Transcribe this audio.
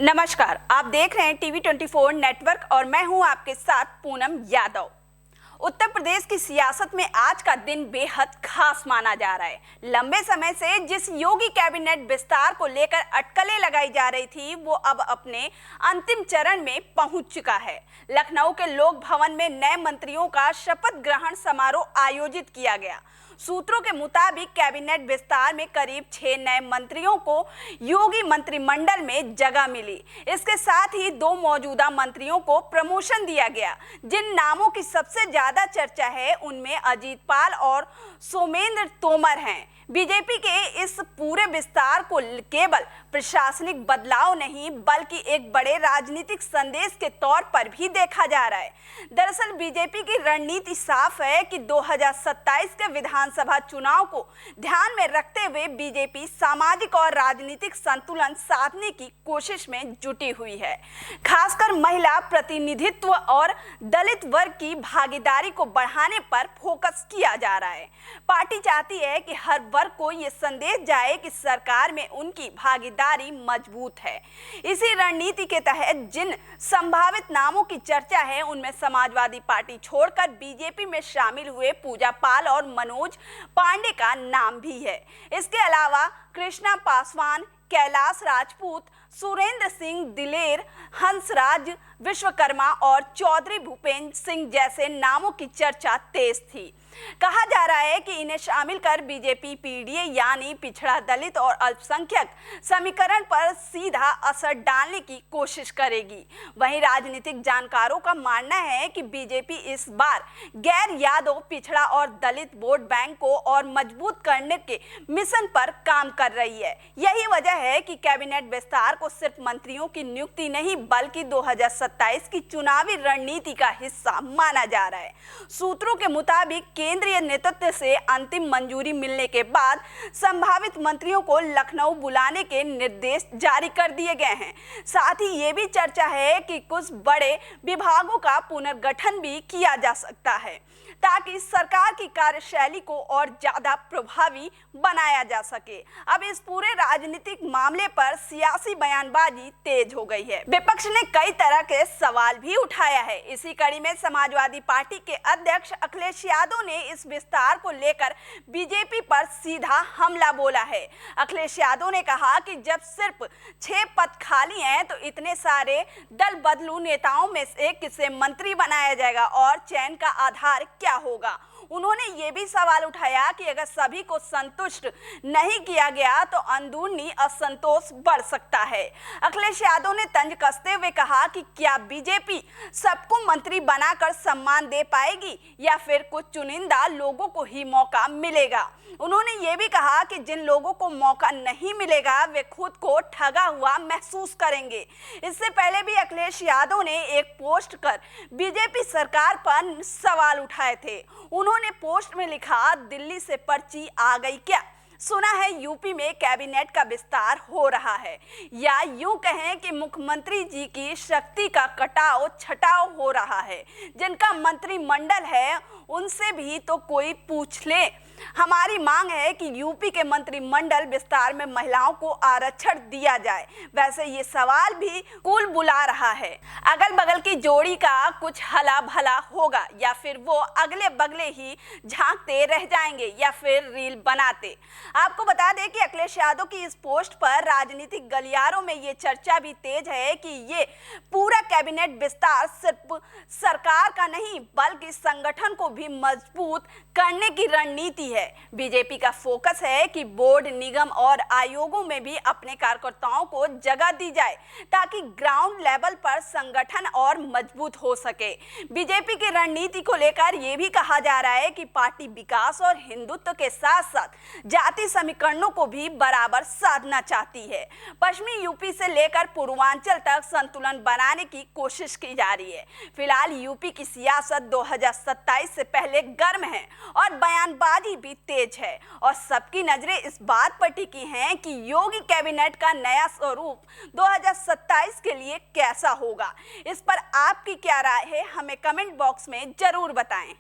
नमस्कार, आप देख रहे हैं टीवी 24 नेटवर्क और मैं हूं आपके साथ पूनम यादव। उत्तर प्रदेश की सियासत में आज का दिन बेहद खास माना जा रहा है। लंबे समय से जिस योगी कैबिनेट विस्तार को लेकर अटकलें लगाई जा रही थी, वो अब अपने अंतिम चरण में पहुंच चुका है। लखनऊ के लोक भवन में नए मंत्रियों का शपथ ग्रहण समारोह आयोजित किया गया। सूत्रों के मुताबिक कैबिनेट विस्तार में करीब 6 नए मंत्रियों को योगी मंत्रिमंडल में जगह मिली। इसके साथ ही 2 मौजूदा मंत्रियों को प्रमोशन दिया गया। जिन नामों की सबसे ज्यादा चर्चा है उनमें अजीत पाल और सोमेंद्र तोमर हैं। बीजेपी के इस पूरे विस्तार को केवल प्रशासनिक बदलाव नहीं बल्कि एक बड़े राजनीतिक संदेश के तौर पर भी देखा जा रहा है। दरअसल बीजेपी की रणनीति साफ है कि 2027 के विधानसभा चुनाव को ध्यान में रखते हुए बीजेपी सामाजिक और राजनीतिक संतुलन साधने की कोशिश में जुटी हुई है। खासकर महिला प्रतिनिधित्व और दलित वर्ग की भागीदारी को बढ़ाने पर फोकस किया जा रहा है। पार्टी चाहती है कि हर वर्ग को ये संदेश जाए कि सरकार में उनकी भागीदारी मजबूत है। इसी रणनीति के तहत जिन संभावित नामों की चर्चा है उनमें समाजवादी पार्टी छोड़कर बीजेपी में शामिल हुए पूजा पाल और मनोज पांडे का नाम भी है। इसके अलावा कृष्णा पासवान, कैलाश राजपूत, सुरेंद्र सिंह दिलेर, हंसराज विश्वकर्मा और चौधरी भूपेंद्र सिंह जैसे नामों की चर्चा तेज थी। कहा जा रहा है कि इन्हें शामिल कर बीजेपी पीडीए यानी पिछड़ा दलित और अल्पसंख्यक समीकरण पर सीधा असर डालने की कोशिश करेगी। वहीं राजनीतिक जानकारों का मानना है कि बीजेपी इस बार गैर यादव, पिछड़ा और दलित वोट बैंक को और मजबूत करने के मिशन पर काम कर रही है। यही वजह है कि कैबिनेट विस्तार को सिर्फ मंत्रियों की नियुक्ति नहीं बल्कि 2027 की चुनावी रणनीति का हिस्सा माना जा रहा है। सूत्रों के मुताबिक केंद्रीय नेतृत्व से अंतिम मंजूरी मिलने के बाद संभावित मंत्रियों को लखनऊ बुलाने के निर्देश जारी कर दिए गए हैं। साथ ही ये भी चर्चा है कि कुछ बड़े विभागों का पुनर्गठन भी किया जा सकता है ताकि सरकार की कार्यशैली को और ज्यादा प्रभावी बनाया जा सके। अब इस पूरे राजनीतिक मामले पर सियासी बयानबाजी तेज हो गई है। विपक्ष ने कई तरह के सवाल भी उठाया है। इसी कड़ी में समाजवादी पार्टी के अध्यक्ष अखिलेश यादव ने इस विस्तार को लेकर बीजेपी पर सीधा हमला बोला है। अखिलेश यादव ने कहा कि जब सिर्फ 6 पद खाली हैं तो इतने सारे दल बदलू नेताओं में से किसे मंत्री बनाया जाएगा और चयन का आधार क्या होगा। उन्होंने ये भी सवाल उठाया कि अगर सभी को संतुष्ट नहीं किया गया तो अंदरूनी असंतोष बढ़ सकता है। अखिलेश यादव ने तंज कसते हुए कहा कि क्या बीजेपी सबको मंत्री बनाकर सम्मान दे पाएगी या फिर कुछ चुनिंदा लोगों को ही मौका मिलेगा। उन्होंने ये भी कहा कि जिन लोगों को मौका नहीं मिलेगा वे खुद को ठगा हुआ महसूस करेंगे। इससे पहले भी अखिलेश यादव ने एक पोस्ट कर बीजेपी सरकार पर सवाल उठाए थे। उन्होंने पोस्ट में लिखा, दिल्ली से पर्ची आ गई क्या? सुना है यूपी में कैबिनेट का विस्तार हो रहा है, या यूं कहें कि मुख्यमंत्री जी की शक्ति का कटाव छटाव हो रहा है। जिनका मंत्रिमंडल है उनसे भी तो कोई पूछ ले। हमारी मांग है कि यूपी के मंत्रिमंडल विस्तार में महिलाओं को आरक्षण दिया जाए। वैसे ये सवाल भी कुल बुला रहा है। अगल बगल की जोड़ी का कुछ हला भला होगा या फिर वो अगले बगले ही झांकते रह जाएंगे या फिर रील बनाते। आपको बता दें कि अखिलेश यादव की इस पोस्ट पर राजनीतिक गलियारों में ये चर्चा भी तेज है कि ये पूरा कैबिनेट विस्तार सिर्फ सरकार का नहीं बल्कि संगठन को भी मजबूत करने की रणनीति है। बीजेपी का फोकस है कि बोर्ड, निगम और आयोगों में भी अपने कार्यकर्ताओं को जगह दी जाए ताकि ग्राउंड लेवल पर संगठन और मजबूत हो सके। बीजेपी की रणनीति को लेकर यह भी कहा जा रहा है कि पार्टी विकास और हिंदुत्व के साथ साथ जाति समीकरणों को भी बराबर साधना चाहती है। पश्चिमी यूपी से लेकर पूर्वांचल तक संतुलन बनाने की कोशिश की जा रही है। फिलहाल यूपी की सियासत 2027 से पहले गर्म है और बयानबाजी भी तेज है और सबकी नजरें इस बात पर टिकी हैं कि योगी कैबिनेट का नया स्वरूप 2027 के लिए कैसा होगा। इस पर आपकी क्या राय है, हमें कमेंट बॉक्स में जरूर बताएं।